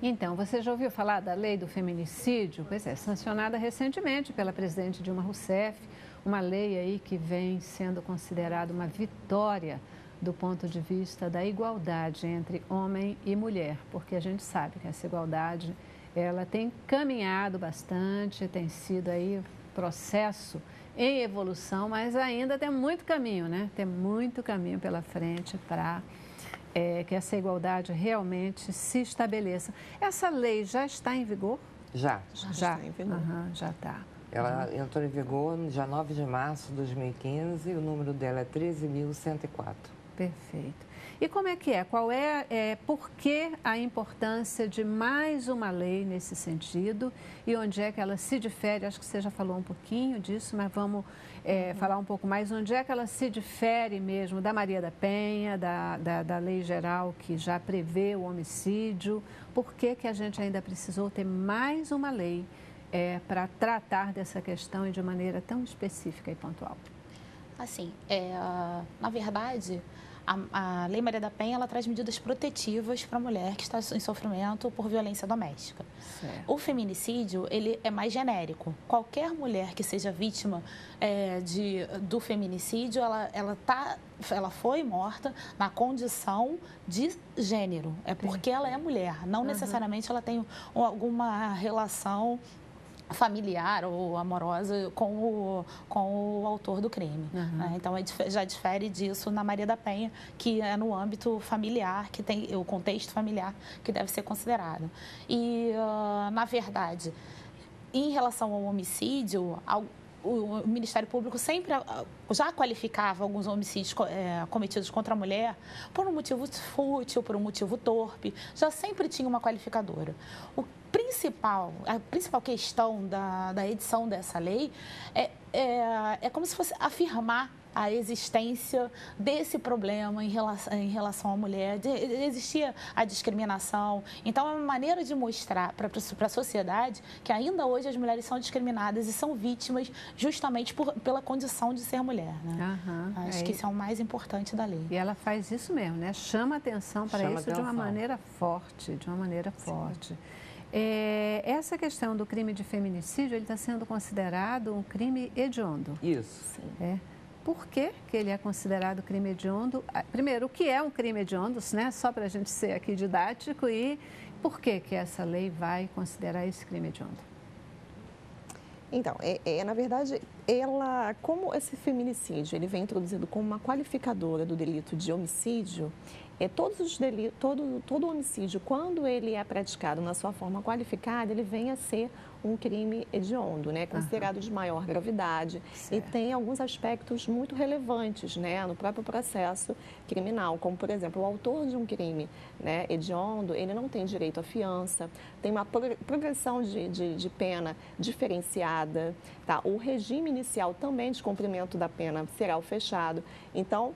Então, você já ouviu falar da lei do feminicídio? Pois é, sancionada recentemente pela presidente Dilma Rousseff, uma lei aí que vem sendo considerada uma vitória do ponto de vista da igualdade entre homem e mulher, porque a gente sabe que essa igualdade, ela tem caminhado bastante, tem sido aí processo em evolução, mas ainda tem muito caminho, né? Tem muito caminho pela frente para que essa igualdade realmente se estabeleça. Essa lei já está em vigor? Já. Já está em vigor. Já está. Ela entrou em vigor no dia 9 de março de 2015 e o número dela é 13.104. Perfeito. E como é que é? Por que a importância de mais uma lei nesse sentido e onde é que ela se difere? Acho que você já falou um pouquinho disso, mas vamos falar um pouco mais. Onde é que ela se difere mesmo da Maria da Penha, da lei geral que já prevê o homicídio? Por que que a gente ainda precisou ter mais uma lei para tratar dessa questão e de maneira tão específica e pontual? Assim, na verdade, a Lei Maria da Penha, ela traz medidas protetivas para a mulher que está em sofrimento por violência doméstica. Certo. O feminicídio, ele é mais genérico. Qualquer mulher que seja vítima do feminicídio, ela foi morta na condição de gênero. É porque ela é mulher, não necessariamente ela tem alguma relação familiar ou amorosa com o autor do crime. Né? Então, já difere disso na Maria da Penha, que é no âmbito familiar, que tem o contexto familiar que deve ser considerado. E, na verdade, em relação ao homicídio, o Ministério Público sempre já qualificava alguns homicídios cometidos contra a mulher por um motivo fútil, por um motivo torpe, já sempre tinha uma qualificadora. A principal questão da edição dessa lei é como se fosse afirmar a existência desse problema em relação à mulher. Existia a discriminação. Então, é uma maneira de mostrar para a sociedade que ainda hoje as mulheres são discriminadas e são vítimas justamente pela condição de ser mulher. Né? Acho que isso é o mais importante da lei. E ela faz isso mesmo, né? Chama atenção para isso de uma maneira forte, Essa questão do crime de feminicídio, ele está sendo considerado um crime hediondo. Isso. Por que que ele é considerado crime hediondo? Primeiro, o que é um crime hediondo, né? Só para a gente ser aqui didático, e por que que essa lei vai considerar esse crime hediondo? Então, na verdade, como esse feminicídio ele vem introduzido como uma qualificadora do delito de homicídio, todo homicídio, quando ele é praticado na sua forma qualificada, ele vem a ser um crime hediondo, né? Considerado de maior gravidade. Certo. E tem alguns aspectos muito relevantes, né? No próprio processo criminal, como, por exemplo, o autor de um crime, né, hediondo, ele não tem direito à fiança, tem uma progressão de pena diferenciada, tá? O regime inicial também de cumprimento da pena será o fechado. Então,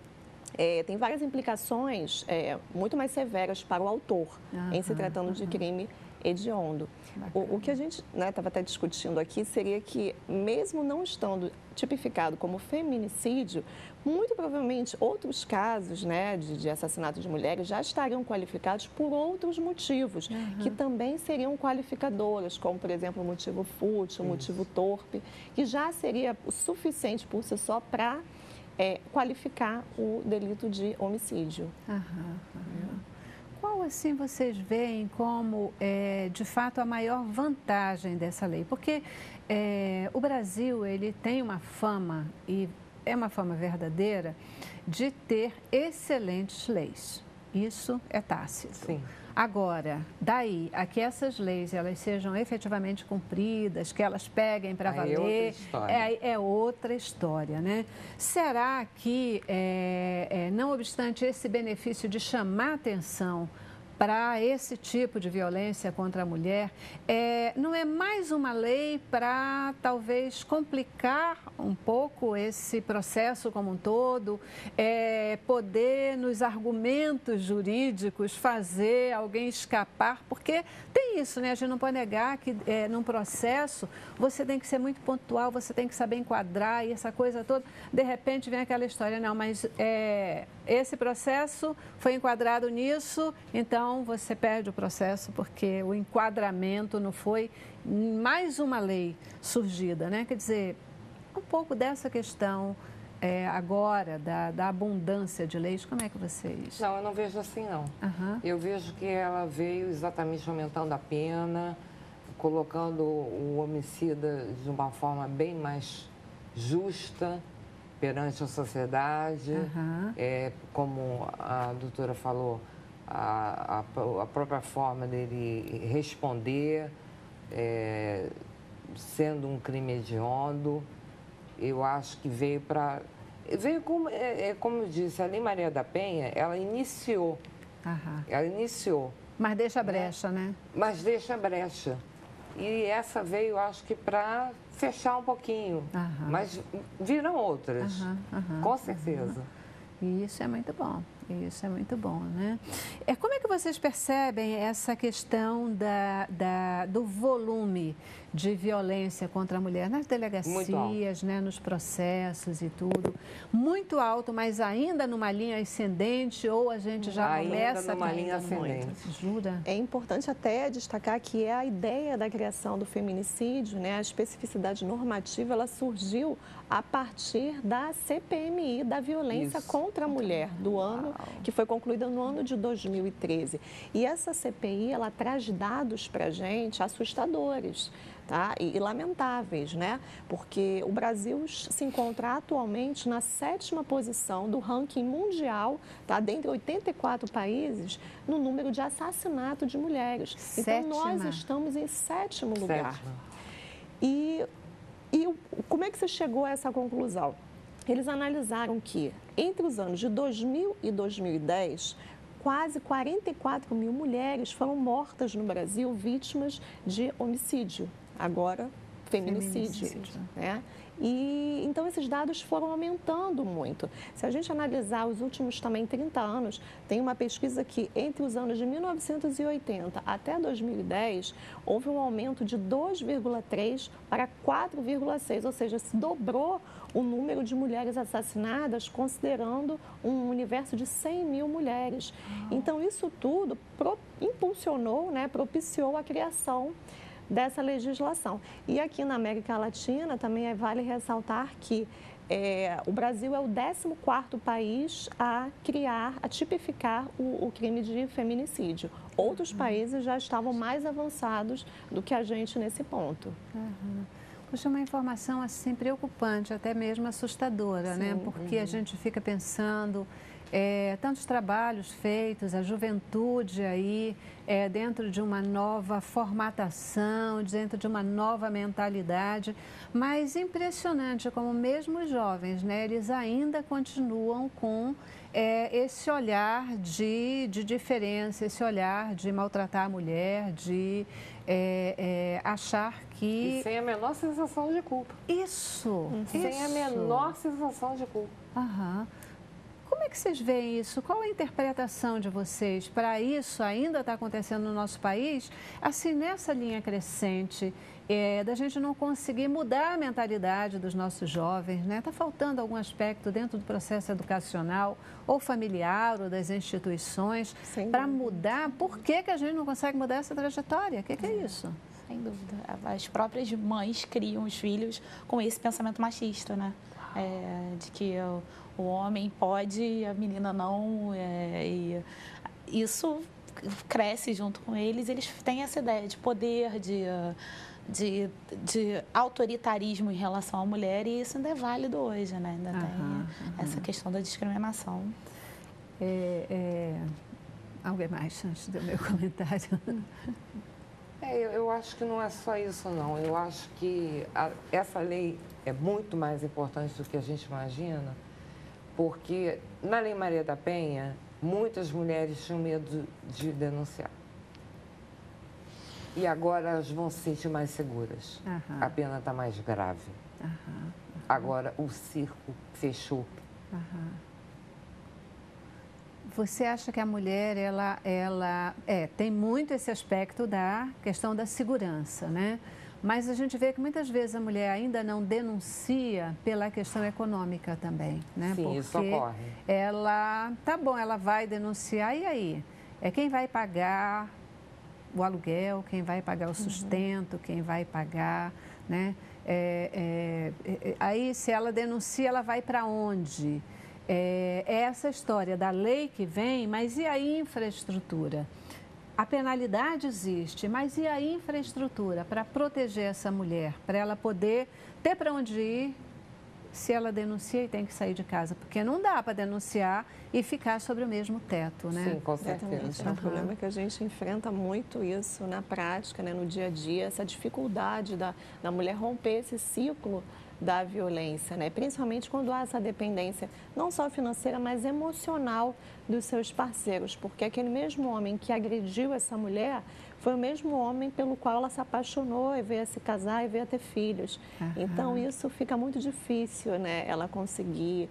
tem várias implicações muito mais severas para o autor, em se tratando de crime hediondo. O que a gente estava até discutindo aqui seria que, mesmo não estando tipificado como feminicídio, muito provavelmente outros casos, né, de assassinato de mulheres já estariam qualificados por outros motivos, que também seriam qualificadoras, como, por exemplo, o motivo fútil, o motivo torpe, que já seria o suficiente por si só para qualificar o delito de homicídio. Qual, assim, vocês veem como, de fato, a maior vantagem dessa lei? Porque o Brasil, ele tem uma fama, e é uma fama verdadeira, de ter excelentes leis. Isso é tácito. Sim. Agora, daí a que essas leis elas sejam efetivamente cumpridas, que elas peguem para valer, é outra história, né? Será que, não obstante esse benefício de chamar atenção para esse tipo de violência contra a mulher, não é mais uma lei para talvez complicar um pouco esse processo como um todo, poder nos argumentos jurídicos fazer alguém escapar, porque tem isso, né? A gente não pode negar que num processo você tem que ser muito pontual, você tem que saber enquadrar e essa coisa toda. De repente vem aquela história, não, mas esse processo foi enquadrado nisso, então não, você perde o processo porque o enquadramento não foi mais uma lei surgida, né? Quer dizer, um pouco dessa questão agora da abundância de leis, como é que vocês... Não, eu não vejo assim, não. Eu vejo que ela veio exatamente aumentando a pena, colocando o homicida de uma forma bem mais justa perante a sociedade. Como a doutora falou, a própria forma dele responder, sendo um crime hediondo, eu acho que veio para... como eu disse, a Lei Maria da Penha, ela iniciou. Ela iniciou. Mas deixa brecha, né? Mas deixa brecha. E essa veio, acho que, para fechar um pouquinho. Mas virão outras, com certeza. E isso é muito bom. Isso é muito bom, né? Como é que vocês percebem essa questão do volume de violência contra a mulher nas delegacias, né, nos processos e tudo? Muito alto, mas ainda numa linha ascendente ou a gente já começa numa linha ascendente? Ajuda? É importante até destacar que a ideia da criação do feminicídio, né, a especificidade normativa, ela surgiu a partir da CPMI, da violência contra a mulher, do ano, que foi concluída no ano de 2013. E essa CPI, ela traz dados para a gente assustadores, tá? E lamentáveis, né? Porque o Brasil se encontra atualmente na 7ª posição do ranking mundial, tá? Dentre 84 países, no número de assassinato de mulheres. Então, nós estamos em 7º lugar. E como é que você chegou a essa conclusão? Eles analisaram que, entre os anos de 2000 e 2010, quase 44 mil mulheres foram mortas no Brasil vítimas de homicídio, agora feminicídio. Né? E, então, esses dados foram aumentando muito. Se a gente analisar os últimos também 30 anos, tem uma pesquisa que entre os anos de 1980 até 2010, houve um aumento de 2,3 para 4,6, ou seja, se dobrou o número de mulheres assassinadas, considerando um universo de 100 mil mulheres. Então, isso tudo impulsionou, né, propiciou a criação dessa legislação. E aqui na América Latina também vale ressaltar que o Brasil é o 14º país a tipificar o crime de feminicídio. Outros países já estavam mais avançados do que a gente nesse ponto. Puxa, uma informação assim preocupante, até mesmo assustadora, né? Porque a gente fica pensando tantos trabalhos feitos, a juventude aí dentro de uma nova formatação, dentro de uma nova mentalidade, mas impressionante como mesmo os jovens, né? Eles ainda continuam com esse olhar de diferença, esse olhar de maltratar a mulher, de achar que... E sem a menor sensação de culpa. Isso. Sem a menor sensação de culpa. Como é que vocês veem isso? Qual a interpretação de vocês para isso ainda está acontecendo no nosso país? Assim, nessa linha crescente, da gente não conseguir mudar a mentalidade dos nossos jovens, né? Está faltando algum aspecto dentro do processo educacional ou familiar ou das instituições para mudar. Por que a gente não consegue mudar essa trajetória? O que é isso? Sem dúvida. As próprias mães criam os filhos com esse pensamento machista, né? De que o homem pode e a menina não. E isso cresce junto com eles. Eles têm essa ideia de poder, de autoritarismo em relação à mulher, e isso ainda é válido hoje, né? Ainda tem essa questão da discriminação. Alguém mais antes do meu comentário? Eu acho que não é só isso, não. Eu acho que essa lei é muito mais importante do que a gente imagina, porque na Lei Maria da Penha, muitas mulheres tinham medo de denunciar. E agora elas vão se sentir mais seguras. A pena está mais grave. Agora o circo fechou. Você acha que a mulher, ela tem muito esse aspecto da questão da segurança, né? Mas a gente vê que muitas vezes a mulher ainda não denuncia pela questão econômica também, né? Sim, porque isso ocorre. Ela vai denunciar, e aí? é quem vai pagar o aluguel, quem vai pagar o sustento, quem vai pagar, né? Aí, se ela denuncia, ela vai para onde? É essa história da lei que vem, mas e a infraestrutura? A penalidade existe, mas e a infraestrutura para proteger essa mulher, para ela poder ter para onde ir se ela denuncia e tem que sair de casa? Porque não dá para denunciar e ficar sobre o mesmo teto, né? Sim, com certeza. É um problema que a gente enfrenta muito isso na prática, né, no dia a dia, essa dificuldade da mulher romper esse ciclo da violência, né? Principalmente quando há essa dependência, não só financeira, mas emocional dos seus parceiros, porque aquele mesmo homem que agrediu essa mulher foi o mesmo homem pelo qual ela se apaixonou e veio a se casar e veio a ter filhos. Então, isso fica muito difícil, né? Ela conseguir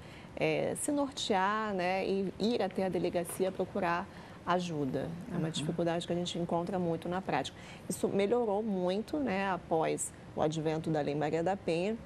se nortear, né? E ir até a delegacia procurar ajuda. É uma dificuldade que a gente encontra muito na prática. Isso melhorou muito, né? Após o advento da Lei Maria da Penha,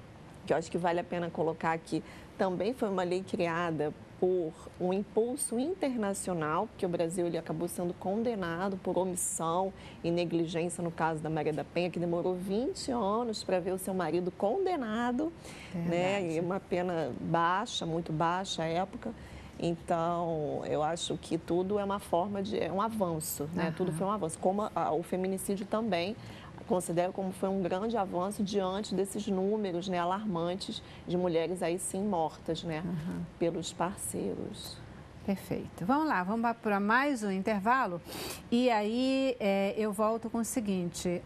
que eu acho que vale a pena colocar aqui, também foi uma lei criada por um impulso internacional, porque o Brasil ele acabou sendo condenado por omissão e negligência no caso da Maria da Penha, que demorou 20 anos para ver o seu marido condenado, né? E uma pena baixa, muito baixa à época. Então, eu acho que tudo é uma forma de... é um avanço, né? Tudo foi um avanço, como o feminicídio também. Considero como foi um grande avanço diante desses números, né, alarmantes de mulheres aí sim mortas, né, pelos parceiros. Perfeito. Vamos lá, vamos para mais um intervalo e aí eu volto com o seguinte,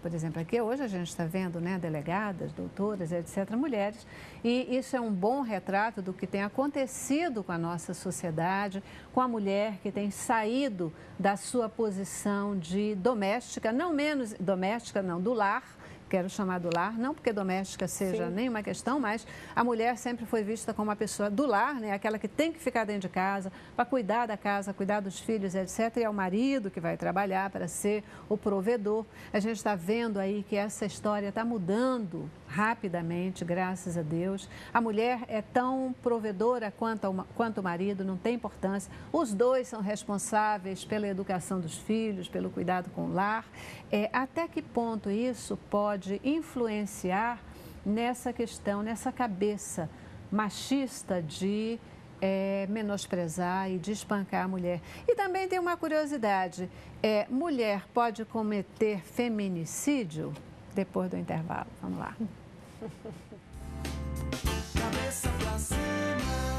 por exemplo, aqui hoje a gente está vendo, né, delegadas, doutoras, etc., mulheres, e isso é um bom retrato do que tem acontecido com a nossa sociedade, com a mulher que tem saído da sua posição de doméstica, não menos doméstica, não, do lar. Quero chamar do lar, não porque doméstica seja nenhuma questão, mas a mulher sempre foi vista como uma pessoa do lar, né? Aquela que tem que ficar dentro de casa para cuidar da casa, cuidar dos filhos, etc. E é o marido que vai trabalhar para ser o provedor. A gente está vendo aí que essa história está mudando rapidamente, graças a Deus. A mulher é tão provedora quanto o marido, não tem importância. Os dois são responsáveis pela educação dos filhos, pelo cuidado com o lar. Até que ponto isso pode influenciar nessa questão, nessa cabeça machista de menosprezar e de espancar a mulher? E também tem uma curiosidade, mulher pode cometer feminicídio? Depois do intervalo, vamos lá. Cabeça pra cima.